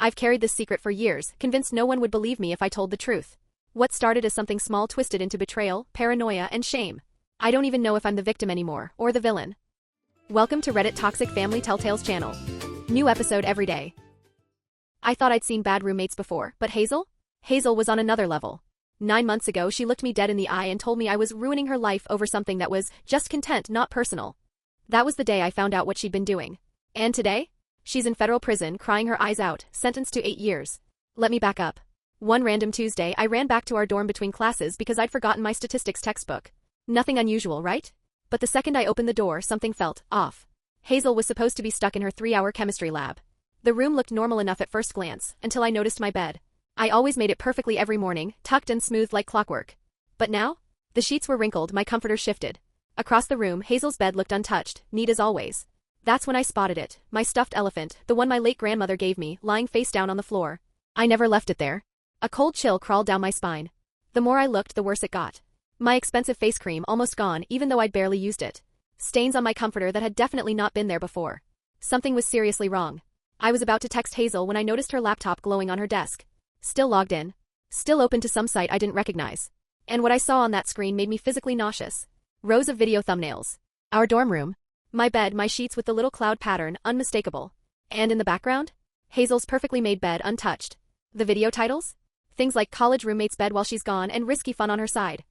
I've carried this secret for years, convinced no one would believe me if I told the truth. What started as something small twisted into betrayal, paranoia, and shame. I don't even know if I'm the victim anymore, or the villain. Welcome to Reddit Toxic Family Telltales channel. New episode every day. I thought I'd seen bad roommates before, but Hazel? Hazel was on another level. 9 months ago she looked me dead in the eye and told me I was ruining her life over something that was just content, not personal. That was the day I found out what she'd been doing. And today? She's in federal prison, crying her eyes out, sentenced to 8 years. Let me back up. One random Tuesday I ran back to our dorm between classes because I'd forgotten my statistics textbook. Nothing unusual, right? But the second I opened the door something felt off. Hazel was supposed to be stuck in her 3-hour chemistry lab. The room looked normal enough at first glance, until I noticed my bed. I always made it perfectly every morning, tucked and smooth like clockwork. But now? The sheets were wrinkled, my comforter shifted. Across the room, Hazel's bed looked untouched, neat as always. That's when I spotted it, my stuffed elephant, the one my late grandmother gave me, lying face down on the floor. I never left it there. A cold chill crawled down my spine. The more I looked, the worse it got. My expensive face cream almost gone, even though I'd barely used it. Stains on my comforter that had definitely not been there before. Something was seriously wrong. I was about to text Hazel when I noticed her laptop glowing on her desk. Still logged in. Still open to some site I didn't recognize. And what I saw on that screen made me physically nauseous. Rows of video thumbnails. Our dorm room. My bed, my sheets with the little cloud pattern, unmistakable. And in the background? Hazel's perfectly made bed, untouched. The video titles? Things like college roommate's bed while she's gone and risky fun on her side.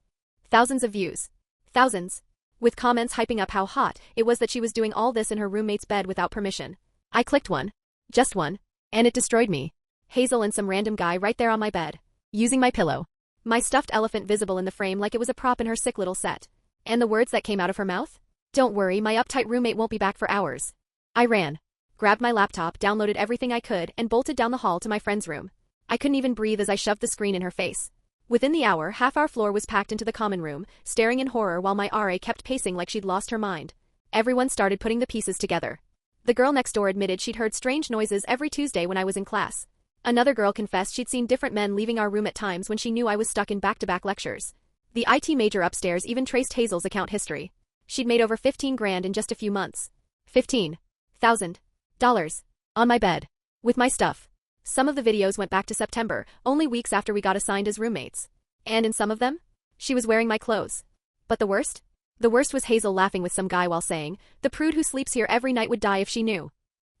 Thousands of views. Thousands. With comments hyping up how hot it was that she was doing all this in her roommate's bed without permission. I clicked one. Just one. And it destroyed me. Hazel and some random guy right there on my bed. Using my pillow. My stuffed elephant visible in the frame like it was a prop in her sick little set. And the words that came out of her mouth? Don't worry, my uptight roommate won't be back for hours. I ran. Grabbed my laptop, downloaded everything I could, and bolted down the hall to my friend's room. I couldn't even breathe as I shoved the screen in her face. Within the hour, half our floor was packed into the common room, staring in horror while my RA kept pacing like she'd lost her mind. Everyone started putting the pieces together. The girl next door admitted she'd heard strange noises every Tuesday when I was in class. Another girl confessed she'd seen different men leaving our room at times when she knew I was stuck in back-to-back lectures. The IT major upstairs even traced Hazel's account history. She'd made over 15 grand in just a few months. $15,000. On my bed. With my stuff. Some of the videos went back to September, only weeks after we got assigned as roommates. And in some of them, she was wearing my clothes. But the worst? The worst was Hazel laughing with some guy while saying, "The prude who sleeps here every night would die if she knew."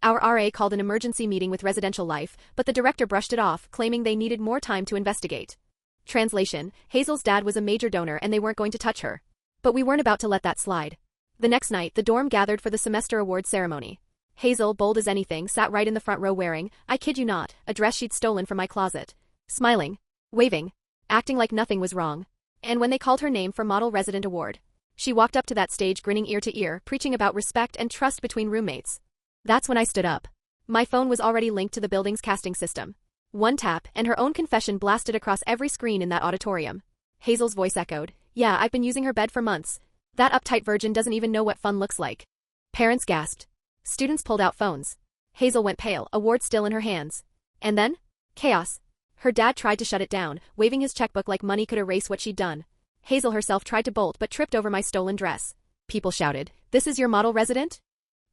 Our RA called an emergency meeting with Residential Life, but the director brushed it off, claiming they needed more time to investigate. Translation: Hazel's dad was a major donor and they weren't going to touch her. But we weren't about to let that slide. The next night, the dorm gathered for the semester award ceremony. Hazel, bold as anything, sat right in the front row wearing, I kid you not, a dress she'd stolen from my closet. Smiling. Waving. Acting like nothing was wrong. And when they called her name for Model Resident Award, she walked up to that stage grinning ear to ear, preaching about respect and trust between roommates. That's when I stood up. My phone was already linked to the building's casting system. One tap, and her own confession blasted across every screen in that auditorium. Hazel's voice echoed, "Yeah, I've been using her bed for months. That uptight virgin doesn't even know what fun looks like." Parents gasped. Students pulled out phones. Hazel went pale, award still in her hands. And then? Chaos. Her dad tried to shut it down, waving his checkbook like money could erase what she'd done. Hazel herself tried to bolt but tripped over my stolen dress. People shouted, "This is your model resident?"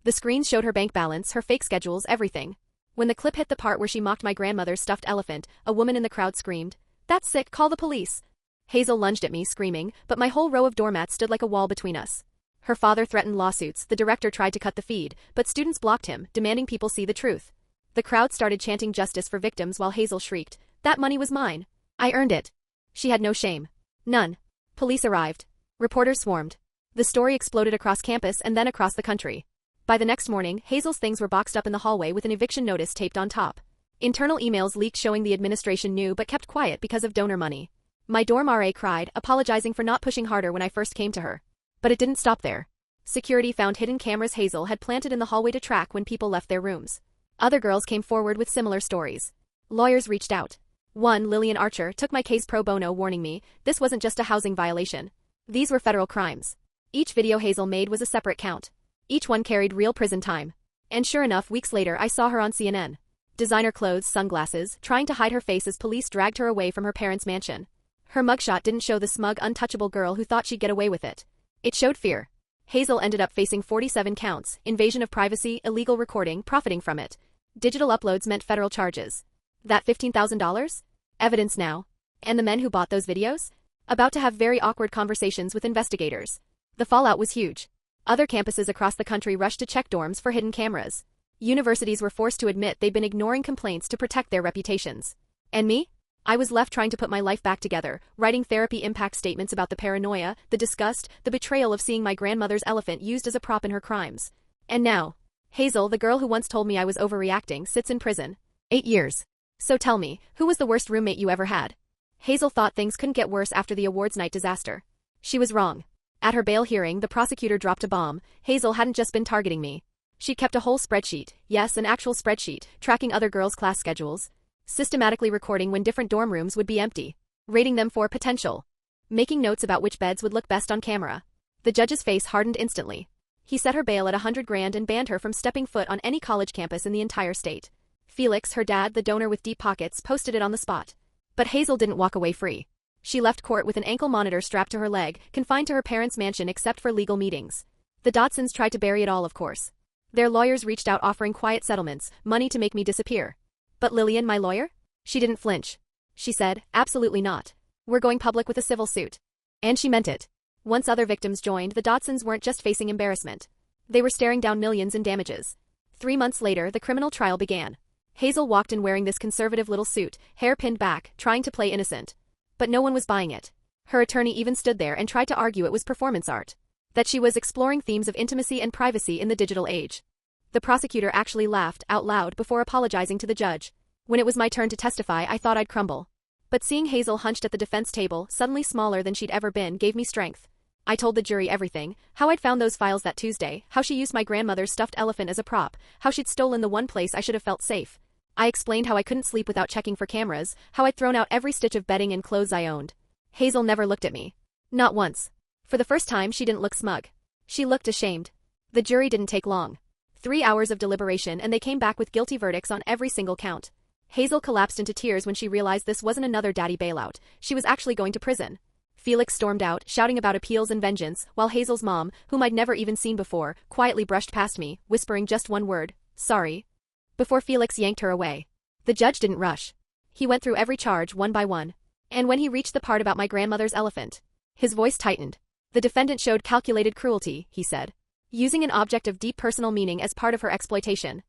The screens showed her bank balance, her fake schedules, everything. When the clip hit the part where she mocked my grandmother's stuffed elephant, a woman in the crowd screamed, "That's sick, call the police." Hazel lunged at me, screaming, but my whole row of doormats stood like a wall between us. Her father threatened lawsuits, the director tried to cut the feed, but students blocked him, demanding people see the truth. The crowd started chanting justice for victims while Hazel shrieked, "That money was mine. I earned it." She had no shame. None. Police arrived. Reporters swarmed. The story exploded across campus and then across the country. By the next morning, Hazel's things were boxed up in the hallway with an eviction notice taped on top. Internal emails leaked showing the administration knew but kept quiet because of donor money. My dorm RA cried, apologizing for not pushing harder when I first came to her. But it didn't stop there. Security found hidden cameras Hazel had planted in the hallway to track when people left their rooms. Other girls came forward with similar stories. Lawyers reached out. One, Lillian Archer, took my case pro bono, warning me, this wasn't just a housing violation. These were federal crimes. Each video Hazel made was a separate count. Each one carried real prison time. And sure enough, weeks later I saw her on CNN. Designer clothes, sunglasses, trying to hide her face as police dragged her away from her parents' mansion. Her mugshot didn't show the smug, untouchable girl who thought she'd get away with it. It showed fear. Hazel ended up facing 47 counts, invasion of privacy, illegal recording, profiting from it. Digital uploads meant federal charges. That $15,000? Evidence now. And the men who bought those videos? About to have very awkward conversations with investigators. The fallout was huge. Other campuses across the country rushed to check dorms for hidden cameras. Universities were forced to admit they'd been ignoring complaints to protect their reputations. And me? I was left trying to put my life back together, writing therapy impact statements about the paranoia, the disgust, the betrayal of seeing my grandmother's elephant used as a prop in her crimes. And now, Hazel, the girl who once told me I was overreacting, sits in prison. 8 years. So tell me, who was the worst roommate you ever had? Hazel thought things couldn't get worse after the awards night disaster. She was wrong. At her bail hearing, the prosecutor dropped a bomb. Hazel hadn't just been targeting me. She'd kept a whole spreadsheet, yes, an actual spreadsheet, tracking other girls' class schedules, systematically recording when different dorm rooms would be empty, rating them for potential, making notes about which beds would look best on camera. The judge's face hardened instantly. He set her bail at $100,000 and banned her from stepping foot on any college campus in the entire state. Felix, her dad, the donor with deep pockets, posted it on the spot. But Hazel didn't walk away free. She left court with an ankle monitor strapped to her leg, confined to her parents' mansion except for legal meetings. The Dodsons tried to bury it all, of course. Their lawyers reached out offering quiet settlements, money to make me disappear. But Lillian, my lawyer? She didn't flinch. She said, absolutely not. We're going public with a civil suit. And she meant it. Once other victims joined, the Dodsons weren't just facing embarrassment. They were staring down millions in damages. 3 months later, the criminal trial began. Hazel walked in wearing this conservative little suit, hair pinned back, trying to play innocent. But no one was buying it. Her attorney even stood there and tried to argue it was performance art. That she was exploring themes of intimacy and privacy in the digital age. The prosecutor actually laughed out loud before apologizing to the judge. When it was my turn to testify, I thought I'd crumble. But seeing Hazel hunched at the defense table, suddenly smaller than she'd ever been, gave me strength. I told the jury everything, how I'd found those files that Tuesday, how she used my grandmother's stuffed elephant as a prop, how she'd stolen the one place I should have felt safe. I explained how I couldn't sleep without checking for cameras, how I'd thrown out every stitch of bedding and clothes I owned. Hazel never looked at me. Not once. For the first time, she didn't look smug. She looked ashamed. The jury didn't take long. 3 hours of deliberation and they came back with guilty verdicts on every single count. Hazel collapsed into tears when she realized this wasn't another daddy bailout. She was actually going to prison. Felix stormed out, shouting about appeals and vengeance, while Hazel's mom, whom I'd never even seen before, quietly brushed past me, whispering just one word, sorry, before Felix yanked her away. The judge didn't rush. He went through every charge one by one. And when he reached the part about my grandmother's elephant, his voice tightened. The defendant showed calculated cruelty, he said, using an object of deep personal meaning as part of her exploitation.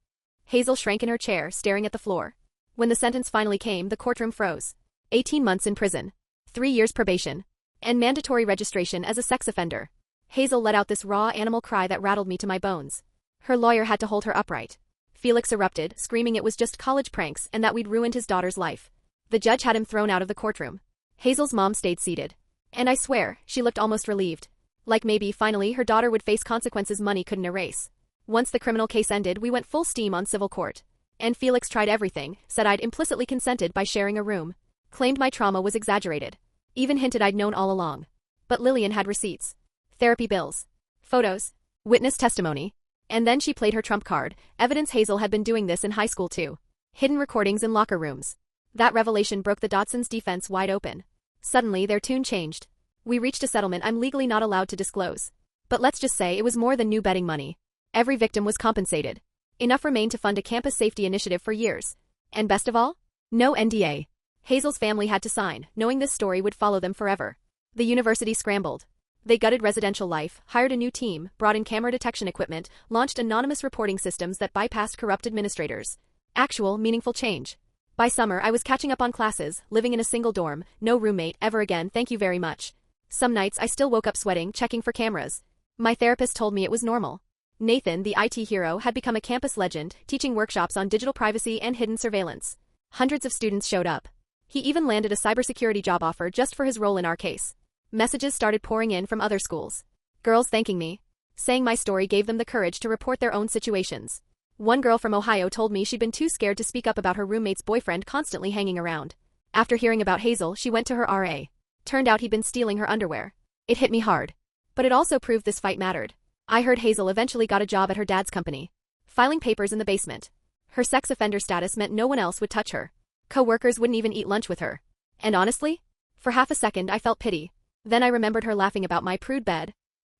Hazel shrank in her chair, staring at the floor. When the sentence finally came, the courtroom froze. 18 months in prison. 3 years probation. And mandatory registration as a sex offender. Hazel let out this raw animal cry that rattled me to my bones. Her lawyer had to hold her upright. Felix erupted, screaming it was just college pranks and that we'd ruined his daughter's life. The judge had him thrown out of the courtroom. Hazel's mom stayed seated. And I swear, she looked almost relieved. Like maybe, finally, her daughter would face consequences money couldn't erase. Once the criminal case ended, we went full steam on civil court. And Felix tried everything, said I'd implicitly consented by sharing a room. Claimed my trauma was exaggerated. Even hinted I'd known all along. But Lillian had receipts. Therapy bills. Photos. Witness testimony. And then she played her trump card, evidence Hazel had been doing this in high school too. Hidden recordings in locker rooms. That revelation broke the Dodsons' defense wide open. Suddenly, their tune changed. We reached a settlement I'm legally not allowed to disclose. But let's just say it was more than new betting money. Every victim was compensated. Enough remained to fund a campus safety initiative for years. And best of all? No NDA. Hazel's family had to sign, knowing this story would follow them forever. The university scrambled. They gutted residential life, hired a new team, brought in camera detection equipment, launched anonymous reporting systems that bypassed corrupt administrators. Actual, meaningful change. By summer, I was catching up on classes, living in a single dorm, no roommate, ever again, thank you very much. Some nights I still woke up sweating, checking for cameras. My therapist told me it was normal. Nathan, the IT hero, had become a campus legend, teaching workshops on digital privacy and hidden surveillance. Hundreds of students showed up. He even landed a cybersecurity job offer just for his role in our case. Messages started pouring in from other schools. Girls thanking me. Saying my story gave them the courage to report their own situations. One girl from Ohio told me she'd been too scared to speak up about her roommate's boyfriend constantly hanging around. After hearing about Hazel, she went to her RA. Turned out he'd been stealing her underwear. It hit me hard. But it also proved this fight mattered. I heard Hazel eventually got a job at her dad's company. Filing papers in the basement. Her sex offender status meant no one else would touch her. Co-workers wouldn't even eat lunch with her. And honestly, for half a second I felt pity. Then I remembered her laughing about my prude bed.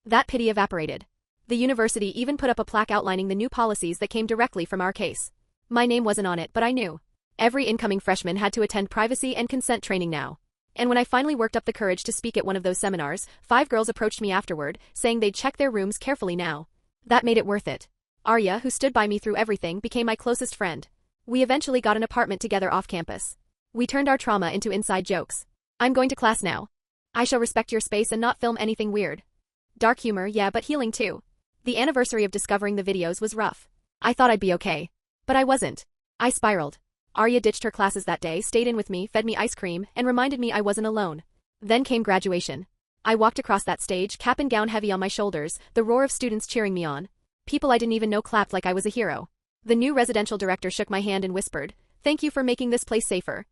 That pity evaporated. The university even put up a plaque outlining the new policies that came directly from our case. My name wasn't on it, but I knew. Every incoming freshman had to attend privacy and consent training now. And when I finally worked up the courage to speak at one of those seminars, 5 girls approached me afterward, saying they'd check their rooms carefully now. That made it worth it. Arya, who stood by me through everything, became my closest friend. We eventually got an apartment together off campus. We turned our trauma into inside jokes. I'm going to class now. I shall respect your space and not film anything weird. Dark humor, yeah, but healing too. The anniversary of discovering the videos was rough. I thought I'd be okay. But I wasn't. I spiraled. Arya ditched her classes that day, stayed in with me, fed me ice cream, and reminded me I wasn't alone. Then came graduation. I walked across that stage, cap and gown heavy on my shoulders, the roar of students cheering me on. People I didn't even know clapped like I was a hero. The new residential director shook my hand and whispered, "Thank you for making this place safer."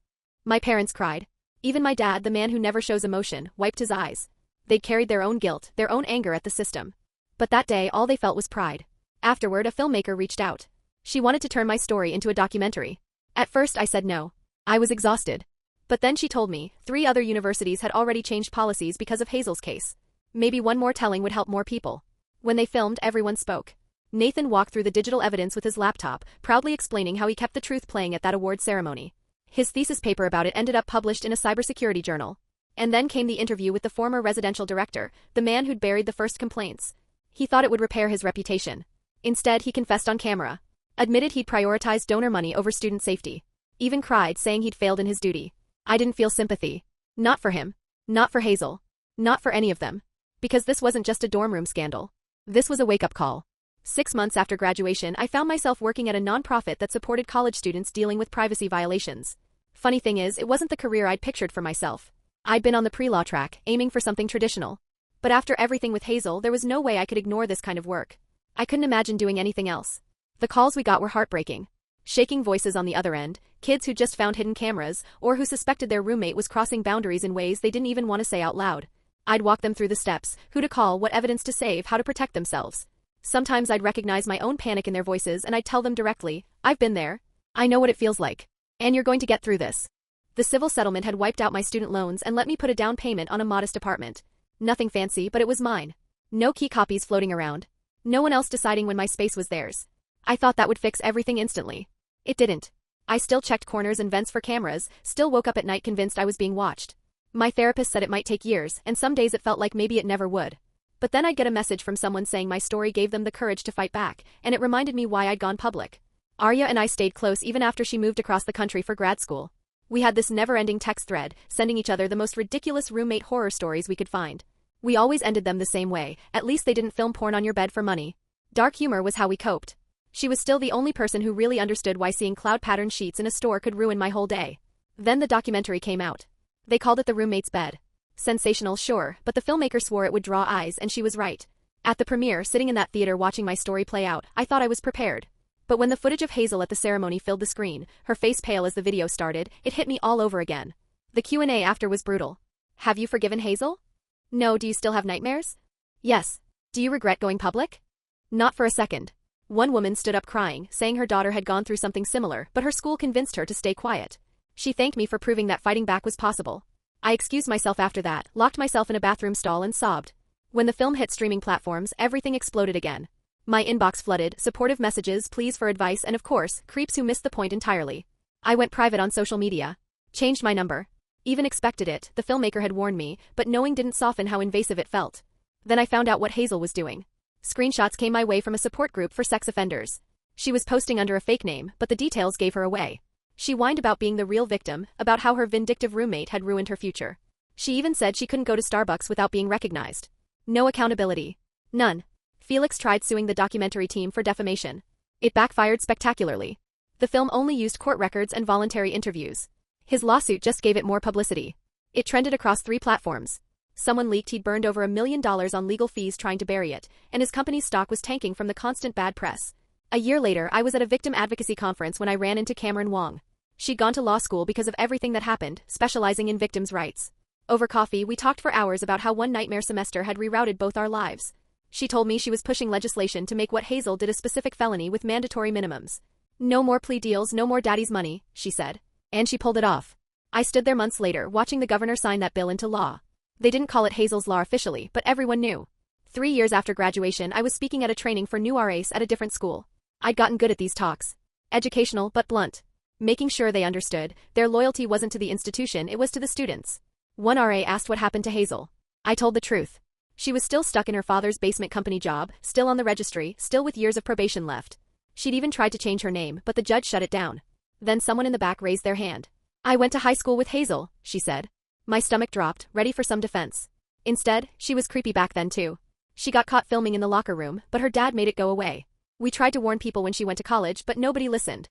My parents cried. Even my dad, the man who never shows emotion, wiped his eyes. They'd carried their own guilt, their own anger at the system. But that day, all they felt was pride. Afterward, a filmmaker reached out. She wanted to turn my story into a documentary. At first, I said no. I was exhausted. But then she told me 3 other universities had already changed policies because of Hazel's case. Maybe one more telling would help more people. When they filmed, everyone spoke. Nathan walked through the digital evidence with his laptop, proudly explaining how he kept the truth playing at that award ceremony. His thesis paper about it ended up published in a cybersecurity journal. And then came the interview with the former residential director, the man who'd buried the first complaints. He thought it would repair his reputation. Instead, he confessed on camera. Admitted he'd prioritized donor money over student safety. Even cried, saying he'd failed in his duty. I didn't feel sympathy. Not for him. Not for Hazel. Not for any of them. Because this wasn't just a dorm room scandal. This was a wake-up call. 6 months after graduation, I found myself working at a nonprofit that supported college students dealing with privacy violations. Funny thing is, it wasn't the career I'd pictured for myself. I'd been on the pre-law track, aiming for something traditional. But after everything with Hazel, there was no way I could ignore this kind of work. I couldn't imagine doing anything else. The calls we got were heartbreaking. Shaking voices on the other end, kids who just found hidden cameras, or who suspected their roommate was crossing boundaries in ways they didn't even want to say out loud. I'd walk them through the steps, who to call, what evidence to save, how to protect themselves. Sometimes I'd recognize my own panic in their voices and I'd tell them directly, "I've been there. I know what it feels like. And you're going to get through this." The civil settlement had wiped out my student loans and let me put a down payment on a modest apartment. Nothing fancy, but it was mine. No key copies floating around. No one else deciding when my space was theirs. I thought that would fix everything instantly. It didn't. I still checked corners and vents for cameras, still woke up at night convinced I was being watched. My therapist said it might take years, and some days it felt like maybe it never would. But then I'd get a message from someone saying my story gave them the courage to fight back, and it reminded me why I'd gone public. Arya and I stayed close even after she moved across the country for grad school. We had this never-ending text thread, sending each other the most ridiculous roommate horror stories we could find. We always ended them the same way, at least they didn't film porn on your bed for money. Dark humor was how we coped. She was still the only person who really understood why seeing cloud pattern sheets in a store could ruin my whole day. Then the documentary came out. They called it The Roommate's Bed. Sensational, sure, but the filmmaker swore it would draw eyes, and she was right. At the premiere, sitting in that theater watching my story play out, I thought I was prepared. But when the footage of Hazel at the ceremony filled the screen, her face pale as the video started, it hit me all over again. The Q&A after was brutal. "Have you forgiven Hazel?" "No. Do you still have nightmares?" "Yes." "Do you regret going public?" "Not for a second." One woman stood up crying, saying her daughter had gone through something similar, but her school convinced her to stay quiet. She thanked me for proving that fighting back was possible. I excused myself after that, locked myself in a bathroom stall and sobbed. When the film hit streaming platforms, everything exploded again. My inbox flooded, supportive messages, pleas for advice, and of course, creeps who missed the point entirely. I went private on social media. Changed my number. Even expected it, the filmmaker had warned me, but knowing didn't soften how invasive it felt. Then I found out what Hazel was doing. Screenshots came my way from a support group for sex offenders. She was posting under a fake name, but the details gave her away. She whined about being the real victim, about how her vindictive roommate had ruined her future. She even said she couldn't go to Starbucks without being recognized. No accountability. None. Felix tried suing the documentary team for defamation. It backfired spectacularly. The film only used court records and voluntary interviews. His lawsuit just gave it more publicity. It trended across 3 platforms. Someone leaked he'd burned over $1 million on legal fees trying to bury it, and his company's stock was tanking from the constant bad press. A year later, I was at a victim advocacy conference when I ran into Cameron Wong. She'd gone to law school because of everything that happened, specializing in victims' rights. Over coffee, we talked for hours about how one nightmare semester had rerouted both our lives. She told me she was pushing legislation to make what Hazel did a specific felony with mandatory minimums. "No more plea deals, no more daddy's money," she said. And she pulled it off. I stood there months later, watching the governor sign that bill into law. They didn't call it Hazel's Law officially, but everyone knew. 3 years after graduation, I was speaking at a training for new RAs at a different school. I'd gotten good at these talks. Educational but blunt. Making sure they understood, their loyalty wasn't to the institution, it was to the students. One RA asked what happened to Hazel. I told the truth. She was still stuck in her father's basement company job, still on the registry, still with years of probation left. She'd even tried to change her name, but the judge shut it down. Then someone in the back raised their hand. I went to high school with Hazel, she said. My stomach dropped, ready for some defense. Instead, she was creepy back then too. She got caught filming in the locker room, but her dad made it go away. We tried to warn people when she went to college, but nobody listened.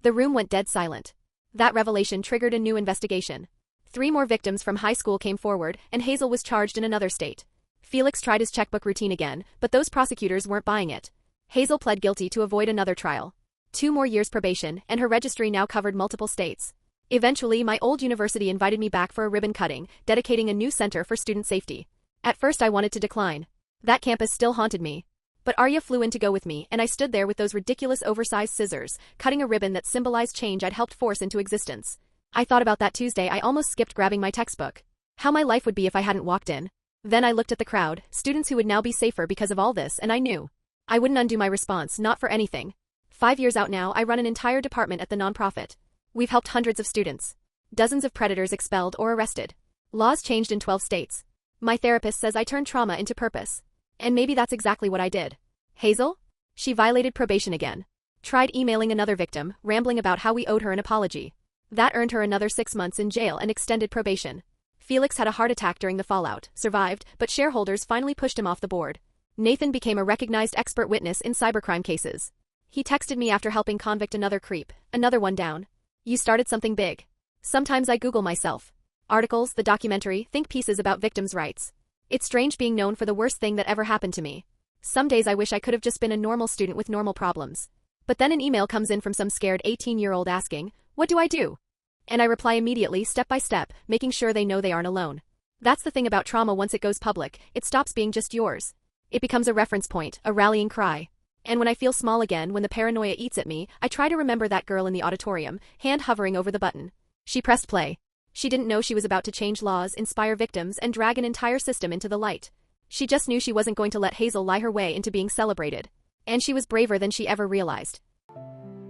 The room went dead silent. That revelation triggered a new investigation. 3 more victims from high school came forward, and Hazel was charged in another state. Felix tried his checkbook routine again, but those prosecutors weren't buying it. Hazel pled guilty to avoid another trial. 2 more years probation, and her registry now covered multiple states. Eventually, my old university invited me back for a ribbon cutting, dedicating a new center for student safety. At first I wanted to decline. That campus still haunted me. But Arya flew in to go with me, and I stood there with those ridiculous oversized scissors, cutting a ribbon that symbolized change I'd helped force into existence. I thought about that Tuesday. I almost skipped grabbing my textbook. How my life would be if I hadn't walked in. Then I looked at the crowd, students who would now be safer because of all this, and I knew. I wouldn't undo my response, not for anything. 5 years out now, I run an entire department at the nonprofit. We've helped hundreds of students. Dozens of predators expelled or arrested. Laws changed in 12 states. My therapist says I turned trauma into purpose. And maybe that's exactly what I did. Hazel? She violated probation again. Tried emailing another victim, rambling about how we owed her an apology. That earned her another 6 months in jail and extended probation. Felix had a heart attack during the fallout, survived, but shareholders finally pushed him off the board. Nathan became a recognized expert witness in cybercrime cases. He texted me after helping convict another creep, another one down. You started something big. Sometimes I Google myself. Articles, the documentary, think pieces about victims' rights. It's strange being known for the worst thing that ever happened to me. Some days I wish I could have just been a normal student with normal problems. But then an email comes in from some scared 18-year-old asking, what do I do? And I reply immediately, step by step, making sure they know they aren't alone. That's the thing about trauma. Once it goes public, it stops being just yours. It becomes a reference point, a rallying cry. And when I feel small again, when the paranoia eats at me, I try to remember that girl in the auditorium, hand hovering over the button. She pressed play. She didn't know she was about to change laws, inspire victims, and drag an entire system into the light. She just knew she wasn't going to let Hazel lie her way into being celebrated. And she was braver than she ever realized.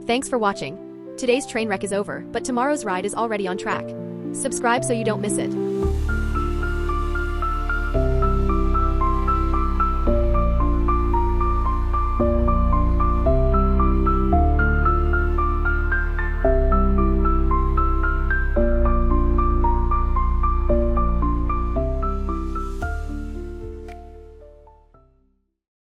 Thanks for watching. Today's train wreck is over, but tomorrow's ride is already on track. Subscribe so you don't miss it.